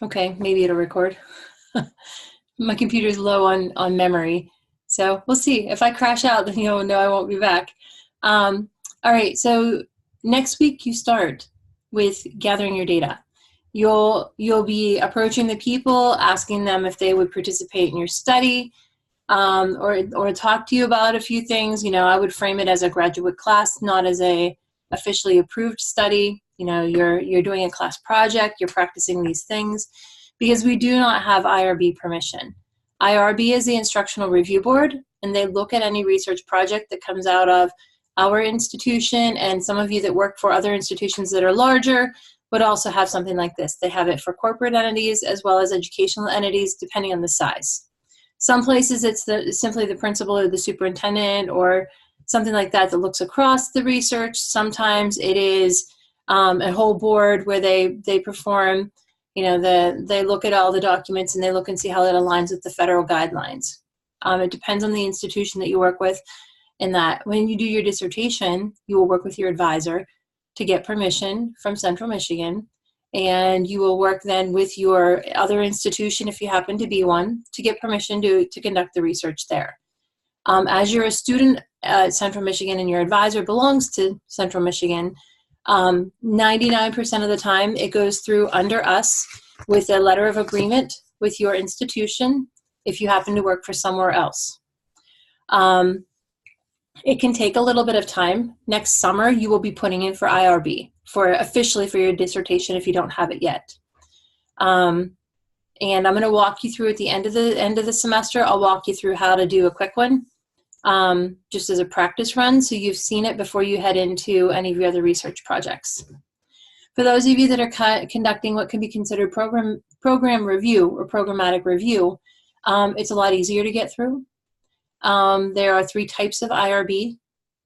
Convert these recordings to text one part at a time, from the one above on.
Okay, maybe it'll record. My computer's low on memory, so we'll see. If I crash out, then you'll know I won't be back. All right, so next week you start with gathering your data. You'll be approaching the people, asking them if they would participate in your study, or talk to you about a few things. You know, I would frame it as a graduate class, not as a officially approved study. You know, you're doing a class project, you're practicing these things, because we do not have IRB permission. IRB is the Instructional Review Board, and they look at any research project that comes out of our institution, and some of you that work for other institutions that are larger would also have something like this. They have it for corporate entities as well as educational entities, depending on the size. Some places it's simply the principal or the superintendent or something like that that looks across the research. Sometimes it is a whole board where they perform, you know, they look at all the documents and they look and see how it aligns with the federal guidelines. It depends on the institution that you work with, in that when you do your dissertation, you will work with your advisor to get permission from Central Michigan, and you will work then with your other institution, if you happen to be one, to get permission to conduct the research there. As you're a student at Central Michigan and your advisor belongs to Central Michigan, 99% of the time it goes through under us with a letter of agreement with your institution if you happen to work for somewhere else. It can take a little bit of time. Next summer, you will be putting in for IRB, officially for your dissertation if you don't have it yet. And I'm going to walk you through at the end of the semester. I'll walk you through how to do a quick one, just as a practice run, so you've seen it before you head into any of your other research projects. For those of you that are conducting what can be considered program review or programmatic review, it's a lot easier to get through. There are 3 types of IRB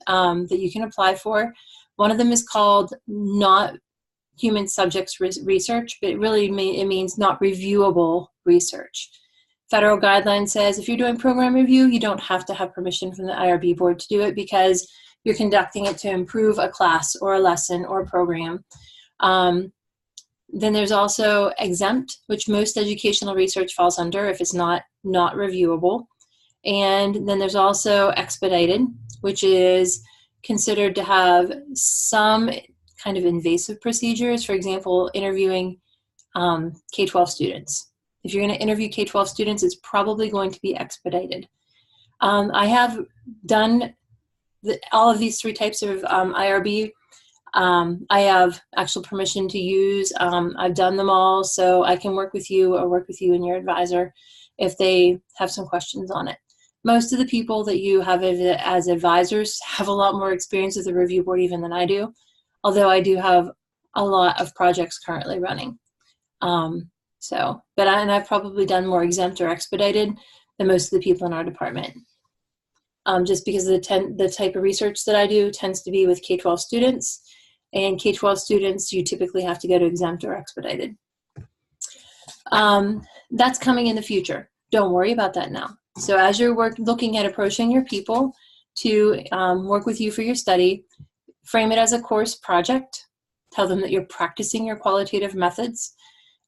that you can apply for. One of them is called not human subjects research, but it means not reviewable research. Federal guideline says if you're doing program review, you don't have to have permission from the IRB board to do it because you're conducting it to improve a class or a lesson or a program. Then there's also exempt, which most educational research falls under if it's not reviewable. And then there's also expedited, which is considered to have some kind of invasive procedures. For example, interviewing K-12 students. If you're going to interview K-12 students, it's probably going to be expedited. I have done all of these 3 types of IRB. I have actual permission to use. I've done them all, so I can work with you or work with you and your advisor if they have some questions on it. Most of the people that you have as advisors have a lot more experience with the review board even than I do, although I do have a lot of projects currently running. And I've probably done more exempt or expedited than most of the people in our department. Just because the type of research that I do tends to be with K-12 students, and K-12 students, you typically have to go to exempt or expedited. That's coming in the future. Don't worry about that now. So as you're looking at approaching your people to work with you for your study, frame it as a course project. Tell them that you're practicing your qualitative methods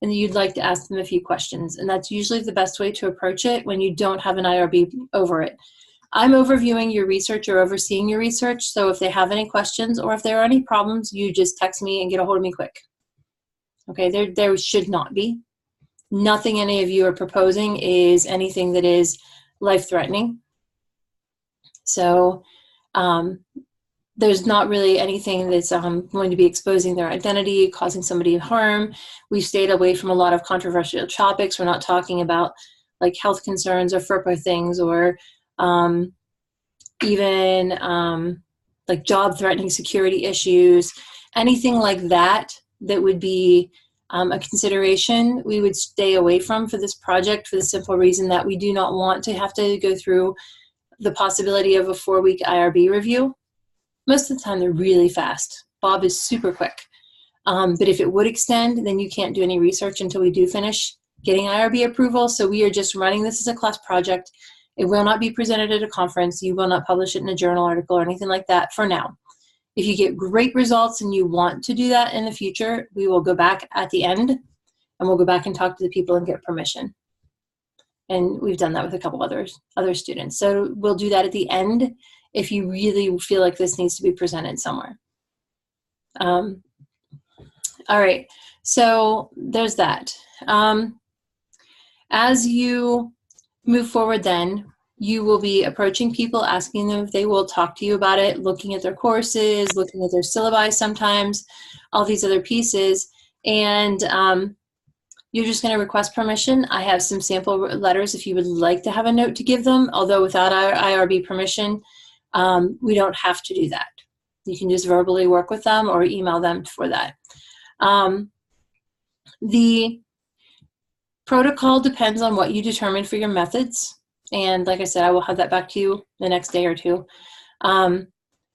and that you'd like to ask them a few questions. And that's usually the best way to approach it when you don't have an IRB over it. I'm overviewing your research or overseeing your research, so if they have any questions or if there are any problems, you just text me and get a hold of me quick. Okay, there should not be. Nothing any of you are proposing is anything that is life-threatening. So there's not really anything that's going to be exposing their identity, causing somebody harm. We've stayed away from a lot of controversial topics. We're not talking about like health concerns or FERPA things or even like job-threatening security issues, anything like that that would be a consideration we would stay away from for this project, for the simple reason that we do not want to have to go through the possibility of a 4-week IRB review. Most of the time they're really fast. Bob is super quick. But if it would extend, then you can't do any research until we do finish getting IRB approval. So we are just running this as a class project. It will not be presented at a conference. You will not publish it in a journal article or anything like that for now. If you get great results and you want to do that in the future, we will go back at the end and and we'll go back and talk to the people and get permission. And we've done that with a couple other students. So we'll do that at the end if you really feel like this needs to be presented somewhere. All right, so there's that. As you move forward then, you will be approaching people, asking them if they will talk to you about it, looking at their courses, looking at their syllabi sometimes, all these other pieces. And you're just going to request permission. I have some sample letters if you would like to have a note to give them, although without our IRB permission, we don't have to do that. You can just verbally work with them or email them for that. The protocol depends on what you determine for your methods. And like I said, I will have that back to you the next day or two.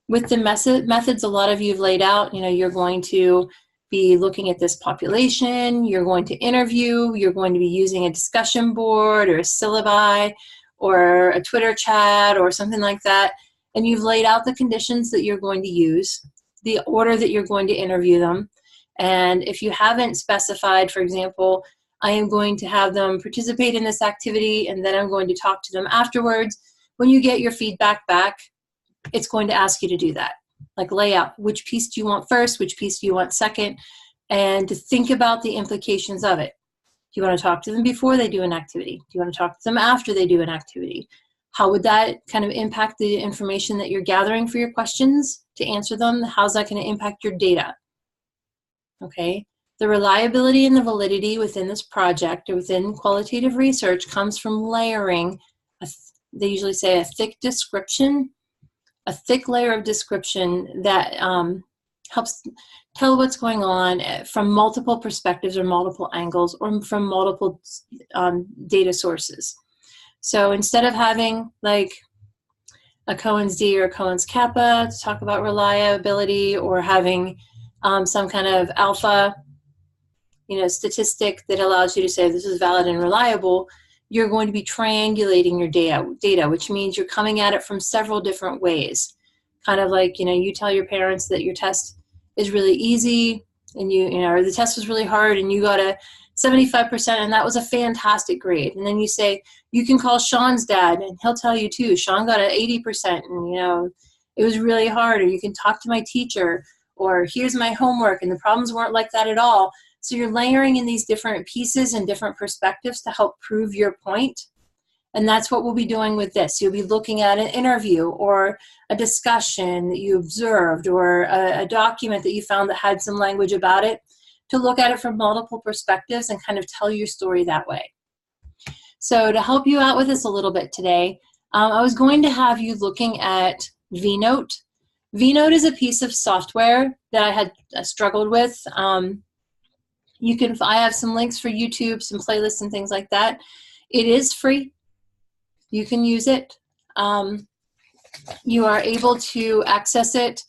With the methods, a lot of you have laid out, you're going to be looking at this population, you're going to interview, you're going to be using a discussion board or a syllabi or a Twitter chat or something like that. And you've laid out the conditions that you're going to use, the order that you're going to interview them. And if you haven't specified, for example, I am going to have them participate in this activity and then I'm going to talk to them afterwards. When you get your feedback back, it's going to ask you to do that. Like lay out which piece do you want first, which piece do you want second, and to think about the implications of it. Do you want to talk to them before they do an activity? Do you want to talk to them after they do an activity? How would that kind of impact the information that you're gathering for your questions to answer them? How's that going to impact your data? Okay. The reliability and the validity within this project or within qualitative research comes from layering, they usually say a thick description, a thick layer of description that helps tell what's going on from multiple perspectives or multiple angles or from multiple data sources. So instead of having like a Cohen's D or a Cohen's Kappa to talk about reliability or having some kind of alpha statistic that allows you to say this is valid and reliable, you're going to be triangulating your data, which means you're coming at it from several different ways. Kind of like, you tell your parents that your test is really easy and or the test was really hard and you got a 75% and that was a fantastic grade. And then you say, you can call Sean's dad and he'll tell you too, Sean got an 80% and it was really hard. Or you can talk to my teacher, or here's my homework and the problems weren't like that at all. So you're layering in these different pieces and different perspectives to help prove your point. And that's what we'll be doing with this. You'll be looking at an interview or a discussion that you observed or a document that you found that had some language about it, to look at it from multiple perspectives and kind of tell your story that way. So to help you out with this a little bit today, I was going to have you looking at vNote. vNote is a piece of software that I had struggled with. I have some links for YouTube, some playlists and things like that. It is free. You can use it. You are able to access it.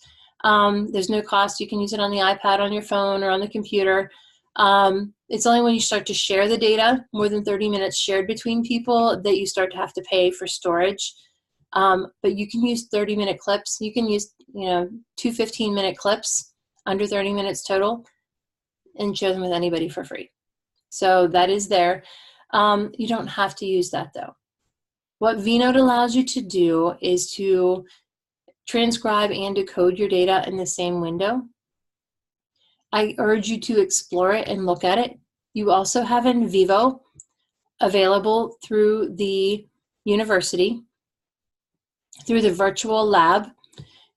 There's no cost. You can use it on the iPad, on your phone, or on the computer. It's only when you start to share the data, more than 30 minutes shared between people, that you start to have to pay for storage. But you can use 30-minute clips. You can use, 2 15-minute clips, under 30 minutes total, and share them with anybody for free. So that is there. You don't have to use that though. What vNote allows you to do is to transcribe and decode your data in the same window. I urge you to explore it and look at it. You also have NVivo available through the university, through the virtual lab.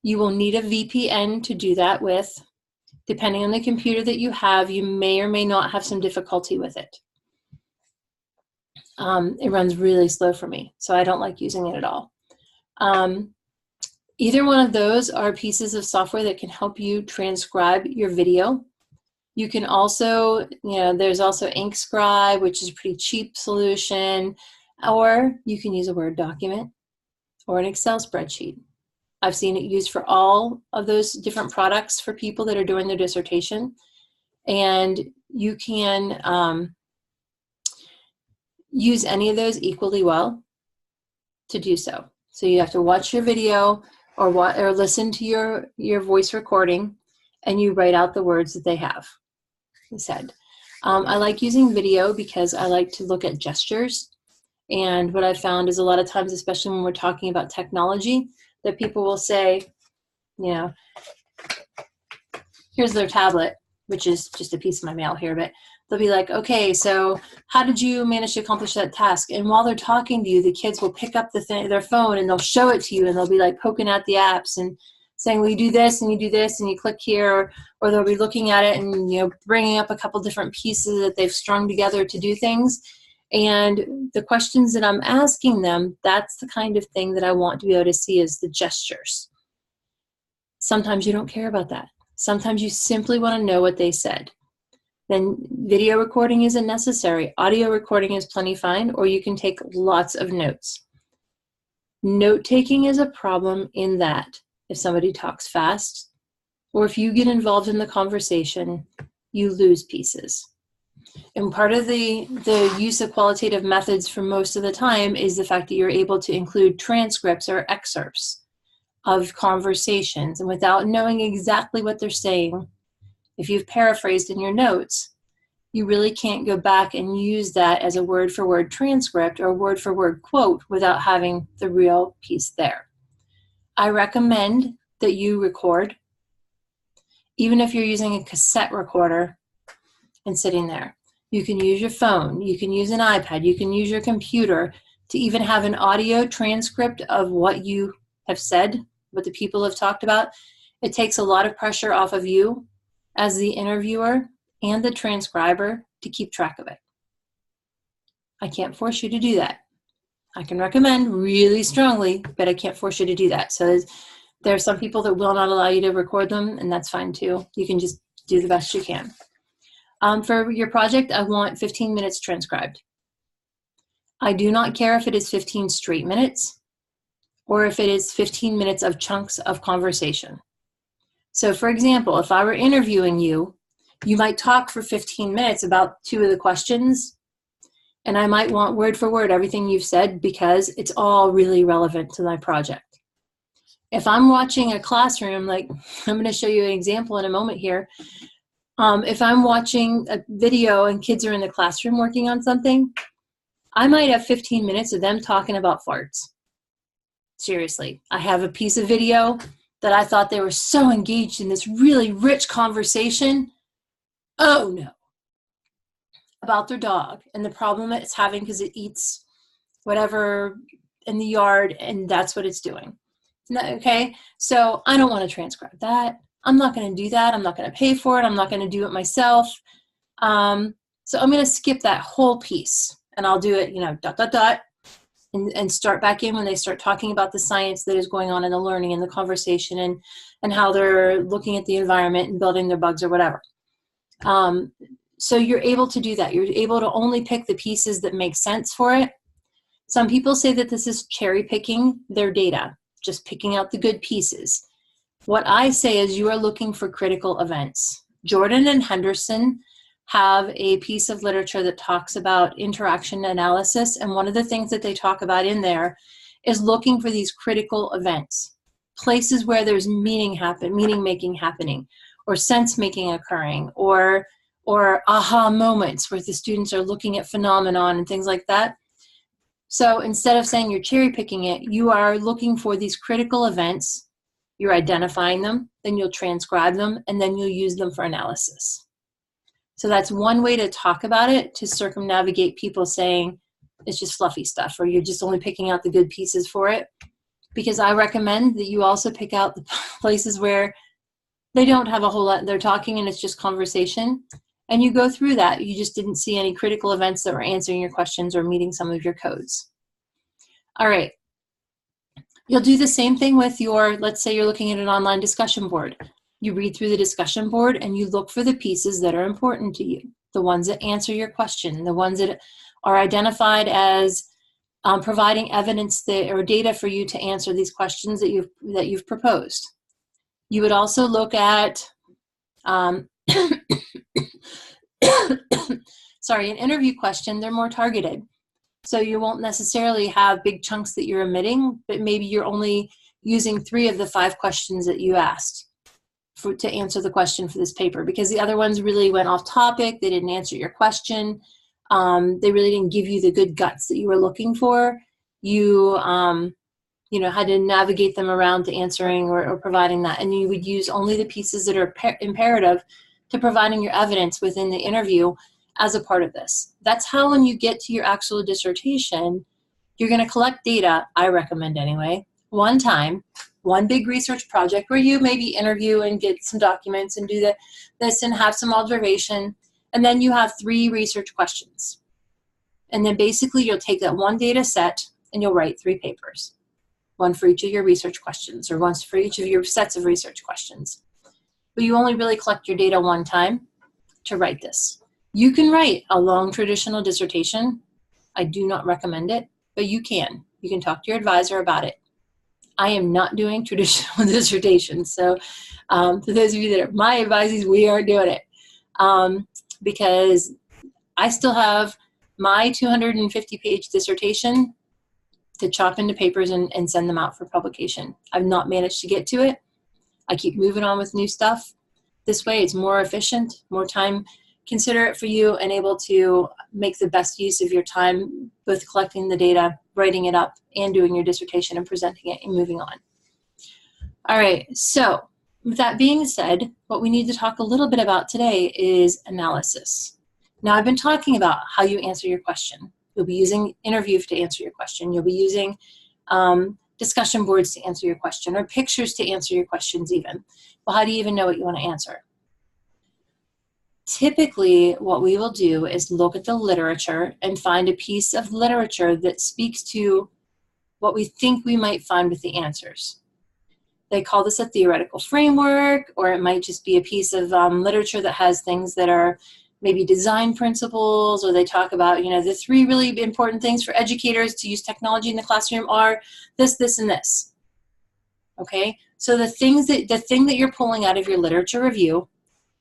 You will need a VPN to do that with. Depending on the computer that you have, you may or may not have some difficulty with it. It runs really slow for me, so I don't like using it at all. Either one of those are pieces of software that can help you transcribe your video. You can also, there's also InkScribe, which is a pretty cheap solution, or you can use a Word document or an Excel spreadsheet. I've seen it used for all of those different products for people that are doing their dissertation. And you can use any of those equally well to do so. So you have to watch your video or listen to your voice recording, and you write out the words that they have said. I like using video because I like to look at gestures. And what I found is a lot of times, especially when we're talking about technology, that people will say, you know, here's their tablet, which is just a piece of my mail here, but they'll be like, okay, so how did you manage to accomplish that task? And while they're talking to you, the kids will pick up their phone and they'll show it to you, and they'll be like poking at the apps and saying, well, you do this and you do this and you click here, or they'll be looking at it and, you know, bringing up a couple different pieces that they've strung together to do things. And the questions that I'm asking them, that's the kind of thing that I want to be able to see as the gestures. Sometimes you don't care about that. Sometimes you simply want to know what they said. Then video recording isn't necessary. Audio recording is plenty fine, or you can take lots of notes. Note-taking is a problem in that if somebody talks fast, or if you get involved in the conversation, you lose pieces. And part of the use of qualitative methods for most of the time is the fact that you're able to include transcripts or excerpts of conversations. And without knowing exactly what they're saying, if you've paraphrased in your notes, you really can't go back and use that as a word-for-word transcript or word-for-word quote without having the real piece there. I recommend that you record, even if you're using a cassette recorder and sitting there. You can use your phone, you can use an iPad, you can use your computer to even have an audio transcript of what you have said, what the people have talked about. It takes a lot of pressure off of you as the interviewer and the transcriber to keep track of it. I can't force you to do that. I can recommend really strongly, but I can't force you to do that. So there are some people that will not allow you to record them, and that's fine too. You can just do the best you can. For your project, I want 15 minutes transcribed. I do not care if it is 15 straight minutes or if it is 15 minutes of chunks of conversation. So for example, if I were interviewing you, you might talk for 15 minutes about 2 of the questions, and I might want word for word everything you've said because it's all really relevant to my project. If I'm watching a classroom, like I'm going to show you an example in a moment here. If I'm watching a video and kids are in the classroom working on something, I might have 15 minutes of them talking about farts. Seriously, I have a piece of video that I thought they were so engaged in this really rich conversation. Oh no. About their dog and the problem it's having because it eats whatever in the yard and that's what it's doing. Okay, so I don't want to transcribe that. I'm not going to do that. I'm not going to pay for it. I'm not going to do it myself. So I'm going to skip that whole piece and I'll do it, and start back in when they start talking about the science that is going on in the learning and the conversation and how they're looking at the environment and building their bugs or whatever. So you're able to do that. You're able to only pick the pieces that make sense for it. Some people say that this is cherry picking their data, just picking out the good pieces. What I say is you are looking for critical events. Jordan and Henderson have a piece of literature that talks about interaction analysis, and one of the things that they talk about in there is looking for these critical events, places where there's meaning making happening, or sense making occurring, or aha moments where the students are looking at phenomenon and things like that. So instead of saying you're cherry picking it, you are looking for these critical events, you're identifying them, then you'll transcribe them, and then you'll use them for analysis. So that's one way to talk about it, to circumnavigate people saying it's just fluffy stuff, or you're just only picking out the good pieces for it. Because I recommend that you also pick out the places where they don't have a whole lot, they're talking and it's just conversation. And you go through that. You just didn't see any critical events that were answering your questions or meeting some of your codes. All right. You'll do the same thing with your, let's say you're looking at an online discussion board. You read through the discussion board and you look for the pieces that are important to you, the ones that answer your question, the ones that are identified as providing evidence or data for you to answer these questions that you've proposed. You would also look at sorry, an interview question, they're more targeted. So you won't necessarily have big chunks that you're omitting, but maybe you're only using 3 of the 5 questions that you asked. to answer the question for this paper, because the other ones really went off topic. They didn't answer your question. They really didn't give you the good guts that you were looking for. You, had to navigate them around to answering or providing that. And you would use only the pieces that are imperative to providing your evidence within the interview as a part of this. That's how, when you get to your actual dissertation, you're going to collect data, I recommend anyway, one time, one big research project where you maybe interview and get some documents and do this and have some observation. And then you have 3 research questions. And then basically you'll take that one data set and you'll write 3 papers. One for each of your research questions, or one for each of your sets of research questions. But you only really collect your data one time to write this. You can write a long traditional dissertation. I do not recommend it, but you can. You can talk to your advisor about it. I am not doing traditional dissertations. So for those of you that are my advisees, we aren't doing it. Because I still have my 250-page dissertation to chop into papers and send them out for publication. I've not managed to get to it. I keep moving on with new stuff. This way it's more efficient, more time considerate for you, and able to make the best use of your time, both collecting the data, writing it up, and doing your dissertation and presenting it and moving on. All right, so with that being said, what we need to talk a little bit about today is analysis. Now, I've been talking about how you answer your question. You'll be using interview to answer your question. You'll be using discussion boards to answer your question, or pictures to answer your questions even. Well, how do you even know what you want to answer? Typically, what we will do is look at the literature and find a piece of literature that speaks to what we think we might find with the answers. They call this a theoretical framework, or it might just be a piece of literature that has things that are maybe design principles, or they talk about, the 3 really important things for educators to use technology in the classroom are this, this, and this. Okay, so the thing that you're pulling out of your literature review,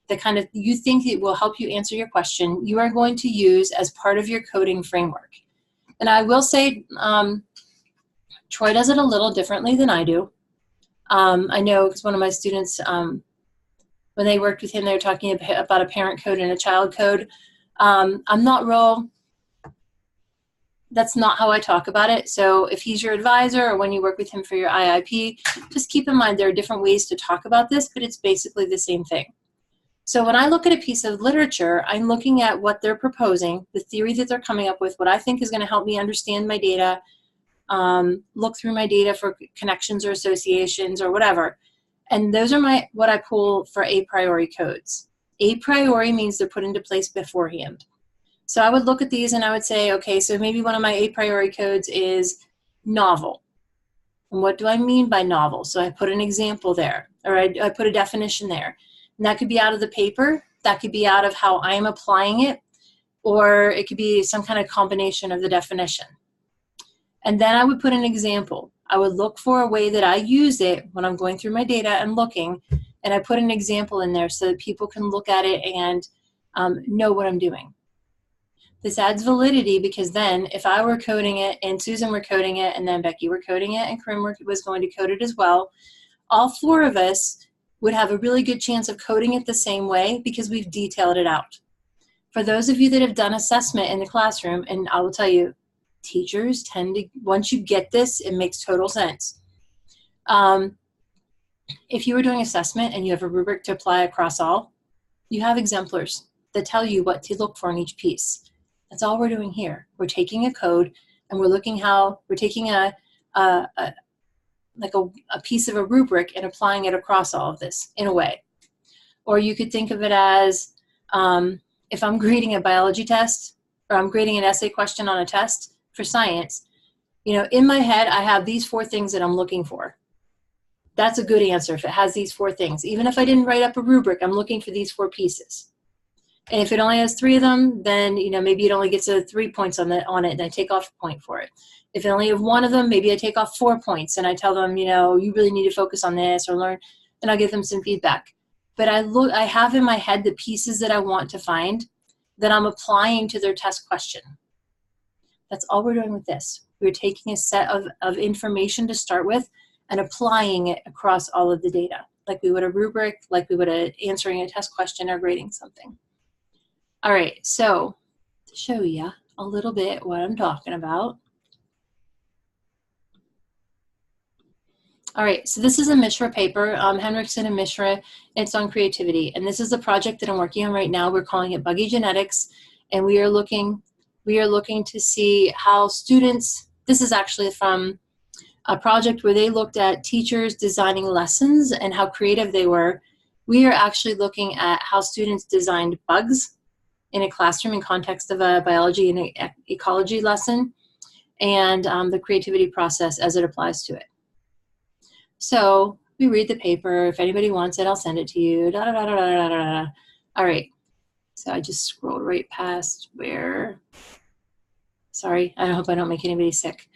the kind of you think it will help you answer your question, you are going to use as part of your coding framework. And I will say, Troy does it a little differently than I do. I know because one of my students, when they worked with him, they were talking about a parent code and a child code. That's not how I talk about it. So if he's your advisor, or when you work with him for your IIP, just keep in mind there are different ways to talk about this, but it's basically the same thing. So when I look at a piece of literature, I'm looking at what they're proposing, the theory that they're coming up with, what I think is going to help me understand my data, look through my data for connections or associations or whatever. And those are what I pull for a priori codes. A priori means they're put into place beforehand. So I would look at these and I would say, okay, so maybe one of my a priori codes is novel. And what do I mean by novel? So I put an example there, or I put a definition there. And that could be out of the paper, that could be out of how I'm applying it, or it could be some kind of combination of the definition. And then I would put an example. I would look for a way that I use it when I'm going through my data and looking, and I put an example in there so that people can look at it and know what I'm doing. This adds validity, because then if I were coding it and Susan were coding it and then Becky were coding it and Corinne was going to code it as well, all 4 of us would have a really good chance of coding it the same way because we've detailed it out. For those of you that have done assessment in the classroom, and I will tell you, teachers tend to, once you get this, it makes total sense. If you were doing assessment and you have a rubric to apply across all, you have exemplars that tell you what to look for in each piece. That's all we're doing here. We're taking a code and we're looking how, we're taking a piece of a rubric and applying it across all of this in a way. Or you could think of it as, if I'm grading a biology test, or I'm grading an essay question on a test for science, in my head, I have these 4 things that I'm looking for. That's a good answer if it has these 4 things. Even if I didn't write up a rubric, I'm looking for these 4 pieces. And if it only has 3 of them, then maybe it only gets 3 points on it, and I take off a point for it. If I only have 1 of them, maybe I take off 4 points, and I tell them, you really need to focus on this or learn, and I'll give them some feedback. But I have in my head the pieces that I want to find that I'm applying to their test question. That's all we're doing with this. We're taking a set of information to start with and applying it across all of the data. like we would a rubric, like we would answering a test question or grading something. All right, so to show you a little bit what I'm talking about. All right, so this is a Mishra paper, Henriksen and Mishra. It's on creativity, and this is the project that I'm working on right now. We're calling it Buggy Genetics, and we are looking to see how students. This is actually from a project where they looked at teachers designing lessons and how creative they were. We are actually looking at how students designed bugs in a classroom in context of a biology and ecology lesson, and the creativity process as it applies to it. So we read the paper. If anybody wants it, I'll send it to you. Da, da, da, da, da, da, da. All right. So I just scrolled right past where, sorry, I hope I don't make anybody sick.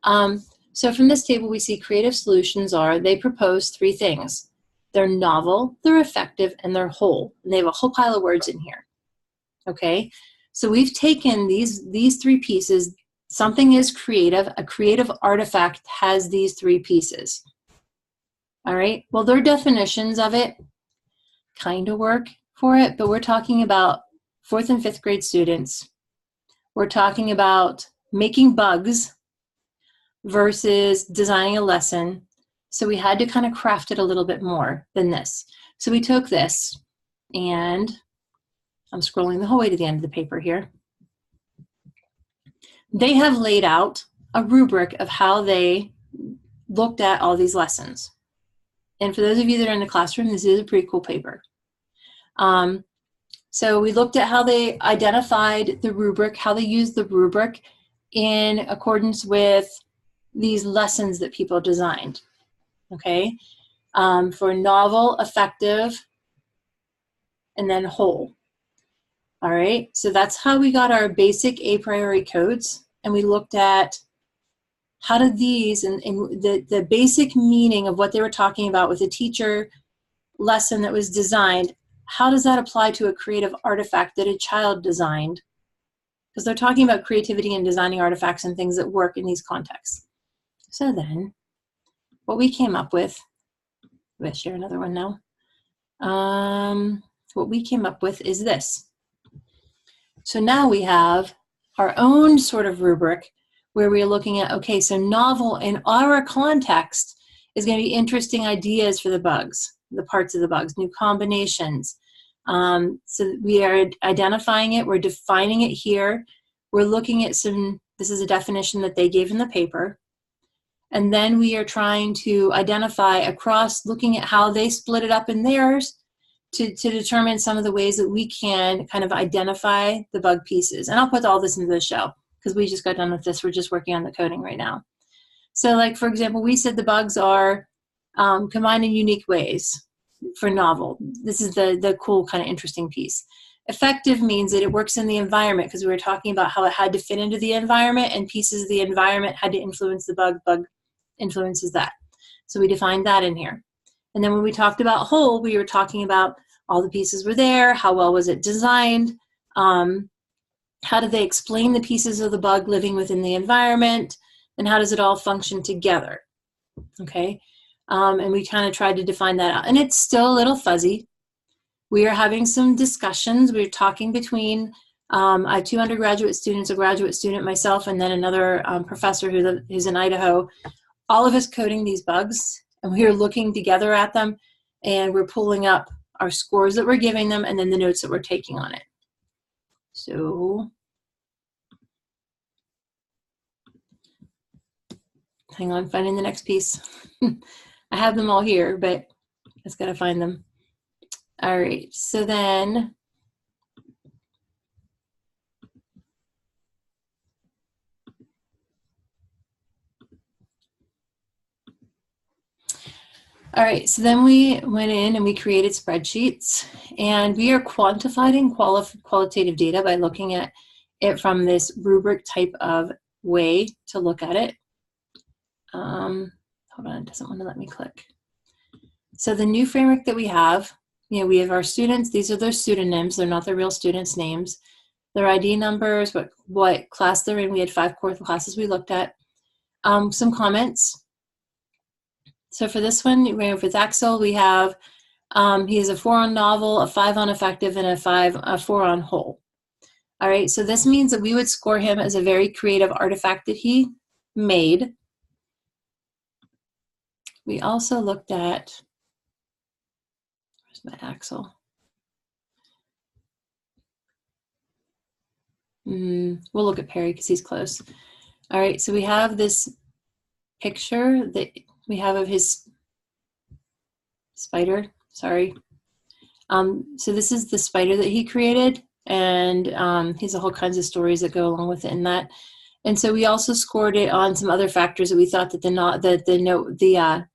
So from this table, we see creative solutions are, they propose 3 things. They're novel, they're effective, and they're whole. And they have a whole pile of words in here. Okay. So we've taken these 3 pieces. Something is creative. A creative artifact has these 3 pieces. All right, well, their definitions of it kind of work for it, but we're talking about 4th and 5th grade students. We're talking about making bugs versus designing a lesson. So we had to kind of craft it a little bit more than this. So we took this, and I'm scrolling the whole way to the end of the paper here. They have laid out a rubric of how they looked at all these lessons. And for those of you that are in the classroom, this is a pretty cool paper. So we looked at how they identified the rubric, how they used the rubric in accordance with these lessons that people designed, okay? For novel, effective, and then whole. All right, so that's how we got our basic a priori codes, and we looked at how did these, and the basic meaning of what they were talking about with a teacher lesson that was designed, how does that apply to a creative artifact that a child designed? Because they're talking about creativity and designing artifacts and things that work in these contexts. So then, what we came up with, I'm going to share another one now. What we came up with is this. So now we have our own sort of rubric where we're looking at, okay, so novel in our context is going to be interesting ideas for the bugs, the parts of the bugs, new combinations. So we are identifying it, we're defining it here. We're looking at some, this is a definition that they gave in the paper. And then we are trying to identify across, looking at how they split it up in theirs to determine some of the ways that we can kind of identify the bug pieces. And I'll put all this into the show, because we just got done with this. We're just working on the coding right now. So like, for example, we said the bugs are combined in unique ways for novel. This is the cool kind of interesting piece. Effective means that it works in the environment, because we were talking about how it had to fit into the environment and pieces of the environment had to influence the bug. Bug influences that. So we defined that in here. And then when we talked about whole, we were talking about all the pieces were there, how well was it designed, how do they explain the pieces of the bug living within the environment, and how does it all function together, okay? And we kind of tried to define that out. And it's still a little fuzzy. We are having some discussions. We're talking between, I have 2 undergraduate students, a graduate student, myself, and then another professor who's in Idaho, all of us coding these bugs, and we are looking together at them, and we're pulling up our scores that we're giving them and then the notes that we're taking on it. So hang on, finding the next piece. I have them all here, but I just gotta find them. All right, so then all right, so then we went in and we created spreadsheets, and we are quantifying qualitative data by looking at it from this rubric type of way to look at it. Hold on, it doesn't want to let me click. So the new framework that we have, we have our students, these are their pseudonyms, they're not their real students' names, their ID numbers, what class they're in. We had 5 core classes we looked at. Some comments. So for this one, with Axel, we have he has a 4 on novel, a 5 on effective, and a 4 on whole. All right, so this means that we would score him as a very creative artifact that he made. We also looked at, where's my Axel? We'll look at Perry because he's close. All right, so we have this picture that we have of his spider, sorry. So this is the spider that he created, and he has a whole kinds of stories that go along with it in that. And so we also scored it on some other factors that we thought that the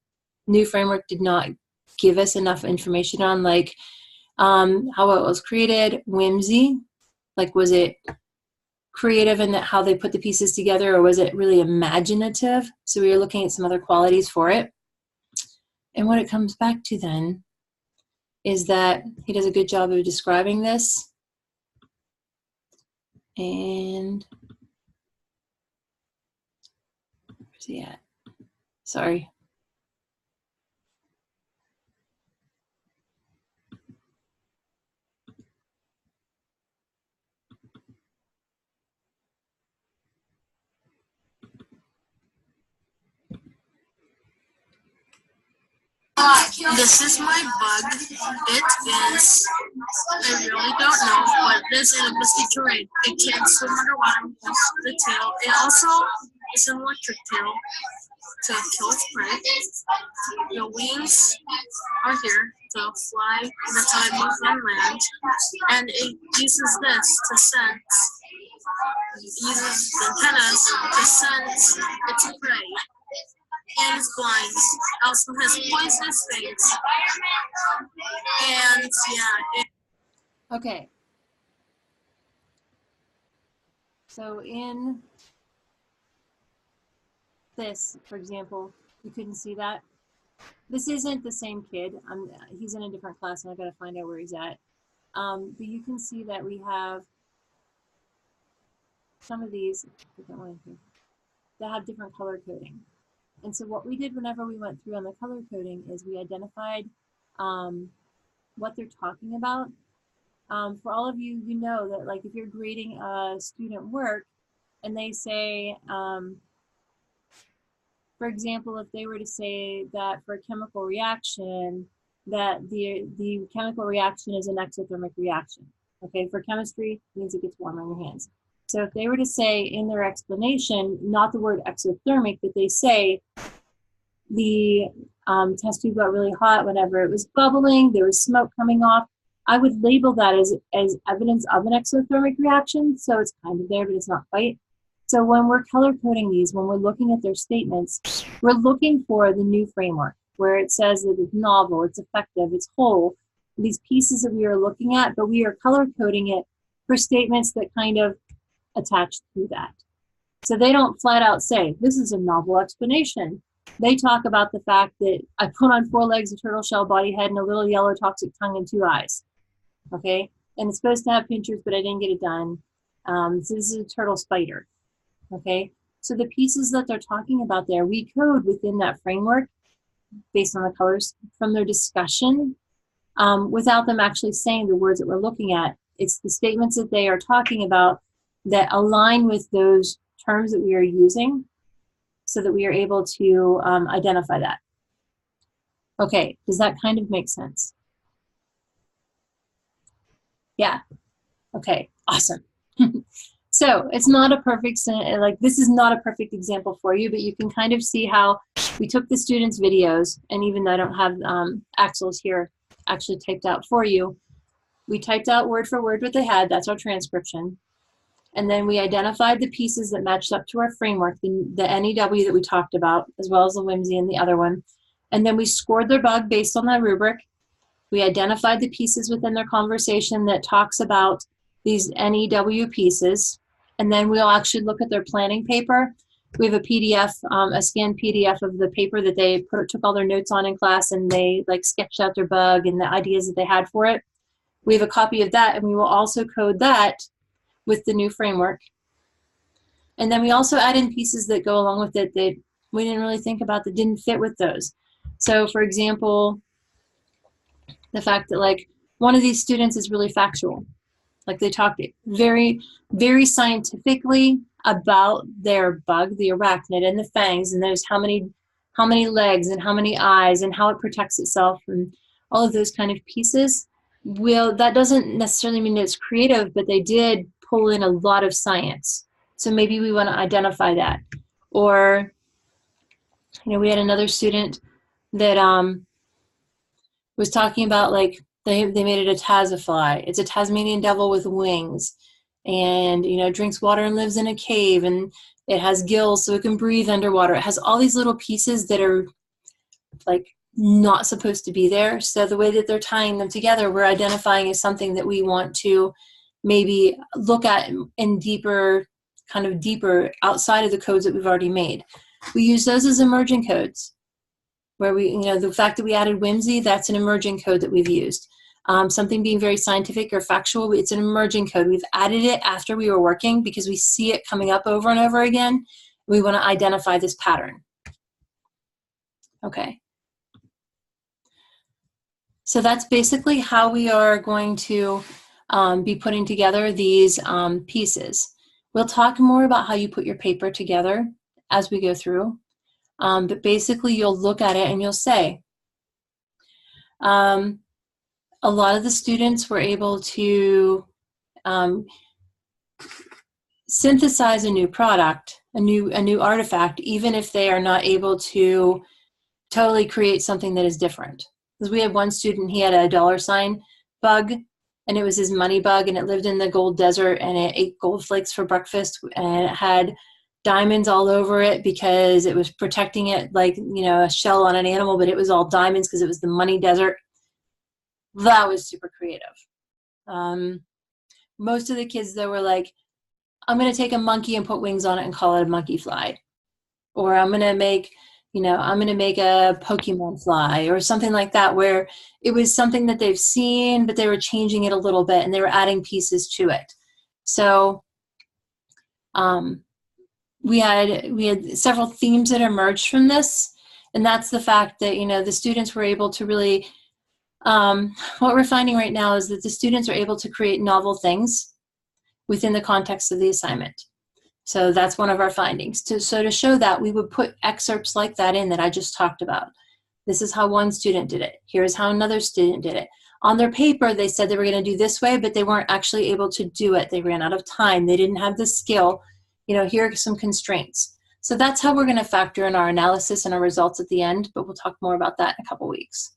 new framework did not give us enough information on, like how it was created, whimsy, like was it creative in that how they put the pieces together, or was it really imaginative? So we were looking at some other qualities for it. And what it comes back to then is that he does a good job of describing this. And where's he at? Sorry. This is my bug. It is, I really don't know, but this is a misty terrain. It can swim underwater with the tail. It also is an electric tail to kill its prey. The wings are here to fly in the time of on land, and it uses this to sense. It uses the antennas to sense its prey. And it's blind. Also has poisonous fangs. And yeah. Okay. So in this, for example, you couldn't see that. This isn't the same kid. He's in a different class, and I've got to find out where he's at. But you can see that we have some of these that have different color coding. And so what we did whenever we went through on the color coding is we identified what they're talking about. For all of you, you know that like if you're grading a student work and they say, for example, if they were to say that for a chemical reaction, that the chemical reaction is an exothermic reaction. Okay, for chemistry, it means it gets warmer in your hands. So if they were to say in their explanation, not the word exothermic, but they say the test tube got really hot whenever it was bubbling, there was smoke coming off, I would label that as evidence of an exothermic reaction. So it's kind of there, but it's not quite. So when we're color coding these, when we're looking at their statements, we're looking for the new framework where it says that it's novel, it's effective, it's whole, these pieces that we are looking at, but we are color coding it for statements that kind of attach to that. So they don't flat out say, this is a novel explanation. They talk about the fact that I put on 4 legs, a turtle shell body head, and a little yellow toxic tongue and 2 eyes. Okay, and it's supposed to have pinchers, but I didn't get it done. So this is a turtle spider. Okay, so the pieces that they're talking about there, we code within that framework based on the colors from their discussion without them actually saying the words that we're looking at. It's the statements that they are talking about that align with those terms that we are using so that we are able to identify that. Okay, does that kind of make sense? Yeah, okay, awesome. So it's not a perfect, like this is not a perfect example for you, but you can kind of see how we took the students' videos, and even though I don't have Axel's here actually typed out for you, we typed out word for word what they had, that's our transcription. And then we identified the pieces that matched up to our framework, the NEW that we talked about, as well as the whimsy and the other one. And then we scored their bug based on that rubric. We identified the pieces within their conversation that talks about these NEW pieces. And then we'll actually look at their planning paper. We have a PDF, a scanned PDF of the paper that they took all their notes on in class, and they like sketched out their bug and the ideas that they had for it. We have a copy of that, and we will also code that with the new framework. And then we also add in pieces that go along with it that we didn't really think about that didn't fit with those. So for example, the fact that like one of these students is really factual. Like they talked very, very scientifically about their bug, the arachnid, and the fangs, and there's how many legs and how many eyes and how it protects itself and all of those kind of pieces. Well, that doesn't necessarily mean it's creative, but they did pull in a lot of science. So maybe we want to identify that. Or, you know, we had another student that was talking about like they made it a Tasafly. It's a Tasmanian devil with wings, and you know, drinks water and lives in a cave, and it has gills so it can breathe underwater. It has all these little pieces that are like not supposed to be there. So the way that they're tying them together, we're identifying as something that we want to maybe look at in deeper, kind of deeper outside of the codes that we've already made. We use those as emerging codes, where we, you know, the fact that we added whimsy, that's an emerging code that we've used. Something being very scientific or factual, it's an emerging code. We've added it after we were working because we see it coming up over and over again. We want to identify this pattern. Okay. So that's basically how we are going to be putting together these pieces. We'll talk more about how you put your paper together as we go through. But basically you'll look at it and you'll say, a lot of the students were able to synthesize a new product, a new artifact, even if they are not able to totally create something that is different. Because we had one student, he had a $sign bug, and it was his money bug, and it lived in the gold desert, and it ate gold flakes for breakfast, and it had diamonds all over it because it was protecting it like, you know, a shell on an animal, but it was all diamonds because it was the money desert. That was super creative. Most of the kids though were like, I'm going to take a monkey and put wings on it and call it a monkey fly. Or I'm going to make, you know, I'm going to make a Pokemon fly or something like that, where it was something that they've seen, but they were changing it a little bit and they were adding pieces to it. So we had several themes that emerged from this, and that's the fact that, you know, the students were able to really, what we're finding right now is that the students are able to create novel things within the context of the assignment. So that's one of our findings. So to show that, we would put excerpts like that in that I just talked about. This is how one student did it. Here's how another student did it. On their paper, they said they were going to do this way, but they weren't actually able to do it. They ran out of time. They didn't have the skill. You know, here are some constraints. So that's how we're going to factor in our analysis and our results at the end, but we'll talk more about that in a couple weeks.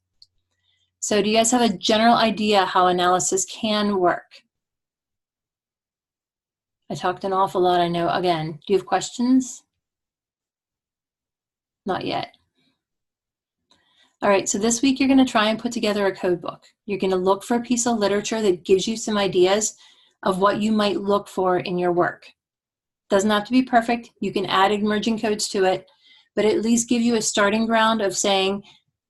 So do you guys have a general idea how analysis can work? I talked an awful lot, I know. Again, do you have questions? Not yet. All right, so this week you're going to try and put together a code book. You're going to look for a piece of literature that gives you some ideas of what you might look for in your work. Doesn't have to be perfect. You can add emerging codes to it, but at least give you a starting ground of saying,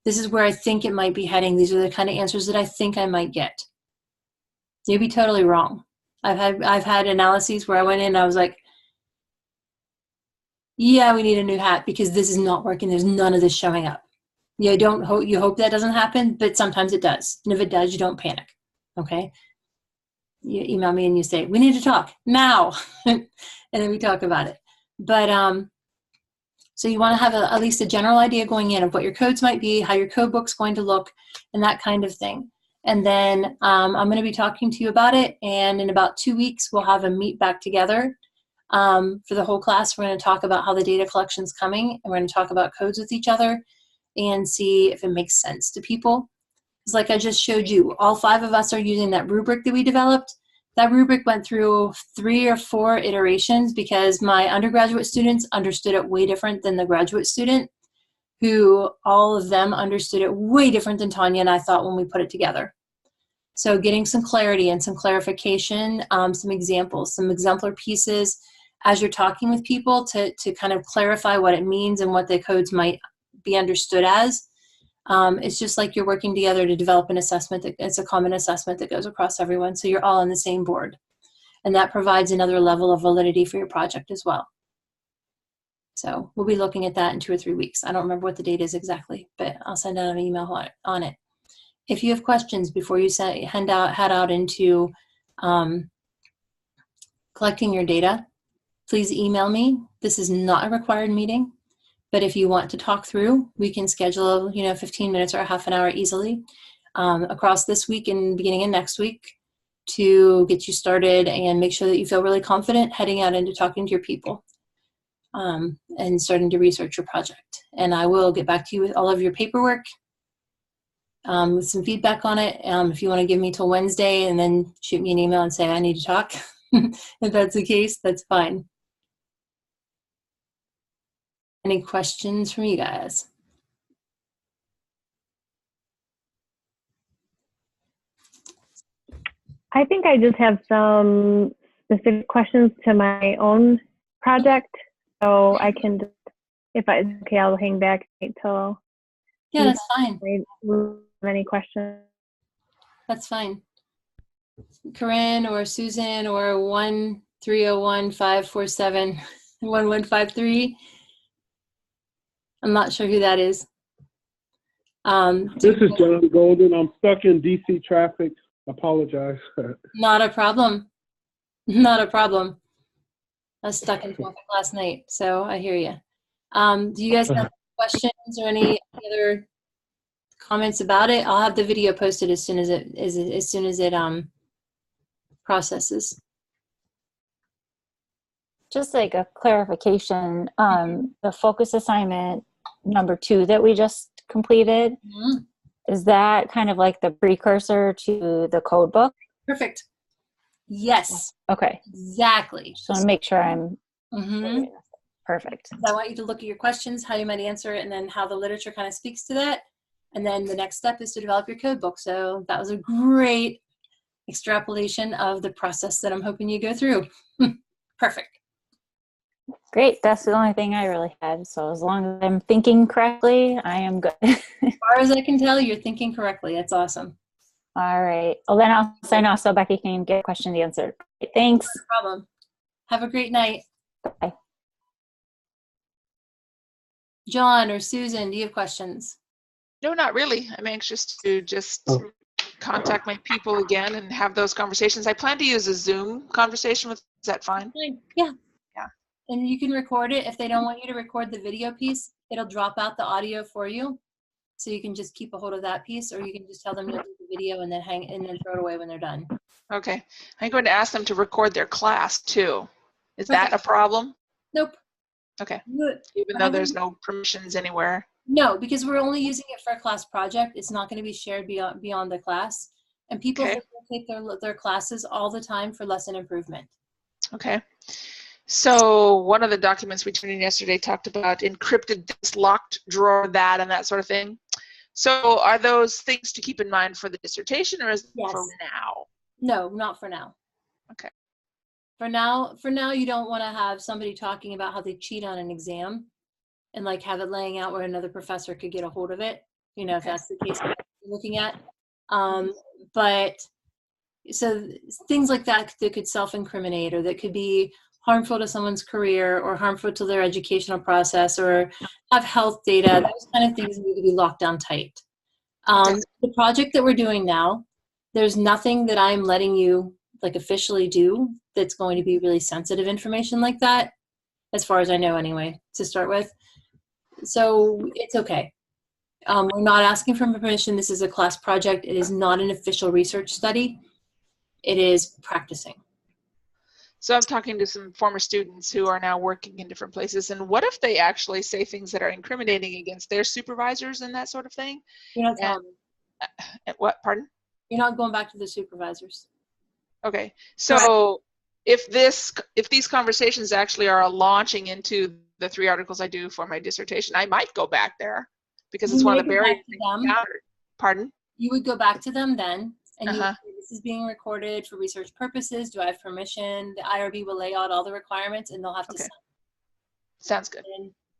this is where I think it might be heading. These are the kind of answers that I think I might get. You'd be totally wrong. I've had analyses where I went in and I was like, yeah, we need a new hat because this is not working. There's none of this showing up. You hope that doesn't happen, but sometimes it does. And if it does, you don't panic. Okay? You email me and you say, we need to talk now. And then we talk about it. But so you want to have at least a general idea going in of what your codes might be, how your code book's going to look, and that kind of thing. And then I'm going to be talking to you about it, and in about 2 weeks, we'll have a meet back together for the whole class. We're going to talk about how the data collection's coming, and we're going to talk about codes with each other and see if it makes sense to people. Because like I just showed you, all 5 of us are using that rubric that we developed. That rubric went through 3 or 4 iterations because my undergraduate students understood it way different than the graduate student, who all of them understood it way different than Tanya and I thought when we put it together. So getting some clarity and some clarification, some examples, some exemplar pieces as you're talking with people to kind of clarify what it means and what the codes might be understood as. It's just like you're working together to develop an assessment. It's a common assessment that goes across everyone, so you're all on the same board. And that provides another level of validity for your project as well. So we'll be looking at that in 2 or 3 weeks. I don't remember what the date is exactly, but I'll send out an email on it. If you have questions before you head out into collecting your data, please email me. This is not a required meeting, but if you want to talk through, we can schedule 15 minutes or a half an hour easily across this week and beginning of next week to get you started and make sure that you feel really confident heading out into talking to your people and starting to research your project. And I will get back to you with all of your paperwork with some feedback on it. If you want to give me till Wednesday and then shoot me an email and say I need to talk, if that's the case, that's fine. Any questions from you guys? I think I just have some specific questions to my own project, so I can, if it's okay, I'll hang back until. Yeah, that's fine. Any questions? That's fine. Corinne or Susan or 1-301-547-1153. I'm not sure who that is. This is John Golden. I'm stuck in DC traffic. Apologize. Not a problem. Not a problem. I was stuck in traffic last night, so I hear you. Do you guys have questions or any other comments about it? I'll have the video posted as soon as it processes. Just like a clarification, the focus assignment number 2 that we just completed, is that kind of like the precursor to the code book? Perfect. Yes. Okay. Exactly. Just want to make sure I'm perfect. I want you to look at your questions, how you might answer it, and then how the literature kind of speaks to that. And then the next step is to develop your code book. So that was a great extrapolation of the process that I'm hoping you go through. Perfect. Great. That's the only thing I really had. So as long as I'm thinking correctly, I am good. As far as I can tell, you're thinking correctly. That's awesome. All right. Well, then I'll sign off so Becky can get a question answered. Thanks. No problem. Have a great night. Bye. John or Susan, do you have questions? No, not really. I'm anxious to just contact my people again and have those conversations. I plan to use a Zoom conversation with, is that fine? Yeah. Yeah. And you can record it. If they don't want you to record the video piece, it'll drop out the audio for you. So you can just keep a hold of that piece, or you can just tell them you'll do the video and then throw it away when they're done. Okay. I'm going to ask them to record their class too. Is that a problem? Nope. Okay. Good. Even though there's no permissions anywhere? No, because we're only using it for a class project. It's not going to be shared beyond the class. And people take their classes all the time for lesson improvement. Okay. So one of the documents we turned in yesterday talked about encrypted this, locked drawer, that sort of thing. So are those things to keep in mind for the dissertation, or is it for now? No, not for now. Okay. For now, you don't want to have somebody talking about how they cheat on an exam and like have it laying out where another professor could get a hold of it, if that's the case you're looking at. But so things like that could self-incriminate, or that could be harmful to someone's career or harmful to their educational process, or have health data, those kind of things need to be locked down tight. The project that we're doing now, there's nothing that I'm letting you like officially do that's going to be really sensitive information like that, as far as I know anyway, to start with. So it's okay. We're not asking for permission. This is a class project. It is not an official research study. It is practicing. So I'm talking to some former students who are now working in different places. And what if they actually say things that are incriminating against their supervisors and that sort of thing? You're not telling me. What, pardon? You're not going back to the supervisors. Okay. So if these conversations actually are launching into the 3 articles I do for my dissertation, I might go back there because it's one of the barriers encountered. Pardon? You would go back to them then, and you would say, this is being recorded for research purposes. Do I have permission? The IRB will lay out all the requirements, and they'll have to sign. Sounds good.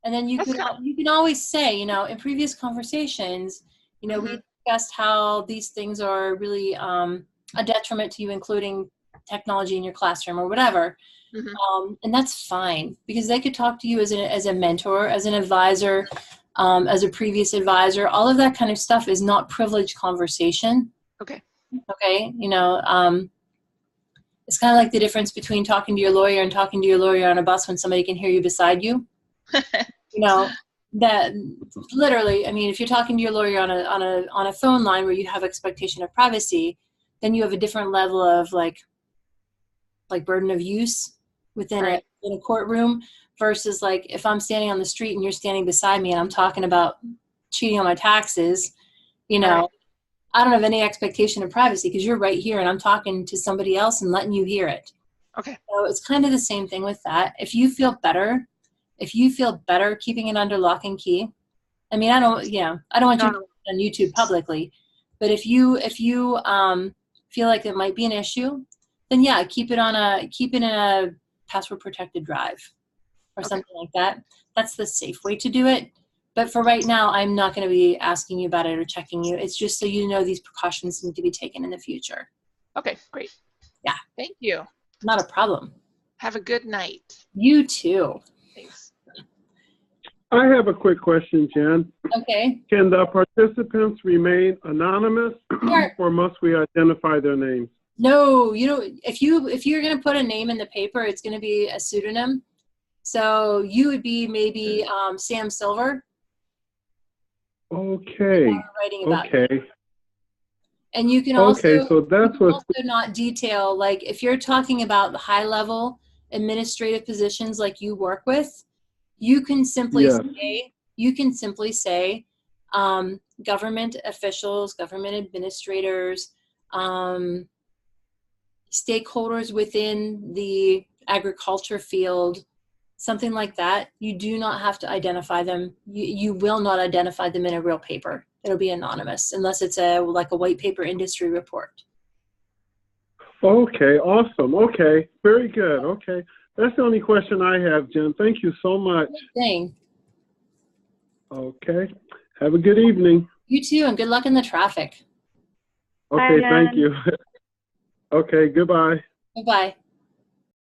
And then you can always say, in previous conversations, we discussed how these things are really a detriment to you including technology in your classroom or whatever. And that's fine, because they could talk to you as a mentor, as an advisor, as a previous advisor. All of that kind of stuff is not privileged conversation. Okay. Okay. It's kind of like the difference between talking to your lawyer and talking to your lawyer on a bus when somebody can hear you beside you. That literally, I mean, if you're talking to your lawyer on a phone line where you have expectation of privacy, then you have a different level of like burden of use within in a courtroom, versus like if I'm standing on the street and you're standing beside me and I'm talking about cheating on my taxes, I don't have any expectation of privacy because you're right here and I'm talking to somebody else and letting you hear it. Okay. So it's kind of the same thing with that. If you feel better keeping it under lock and key, I mean, I don't want you to put it on YouTube publicly, but if you feel like it might be an issue, then yeah, keep it in a password protected drive or something like that. That's the safe way to do it. But for right now, I'm not going to be asking you about it or checking you. It's just so you know these precautions need to be taken in the future. Okay, great. Yeah. Thank you. Not a problem. Have a good night. You too. Thanks. I have a quick question, Jen. Okay. Can the participants remain anonymous, Sure. or must we identify their names? No, if you're going to put a name in the paper, it's going to be a pseudonym. So you would be maybe Sam Silver. Okay. Writing about it. Okay. And you can also, Okay, so that's what. also not detail, like if you're talking about the high level administrative positions like you work with, you can simply say, government officials, government administrators, stakeholders within the agriculture field, something like that. You do not have to identify them. You will not identify them in a real paper. It'll be anonymous unless it's a white paper industry report. Okay, awesome. Okay, very good. Okay, that's the only question I have, Jen. Thank you so much. Good thing. Okay, have a good evening. You too, and good luck in the traffic. Okay, Bye, thank Jen. you. Okay, goodbye. Bye-bye.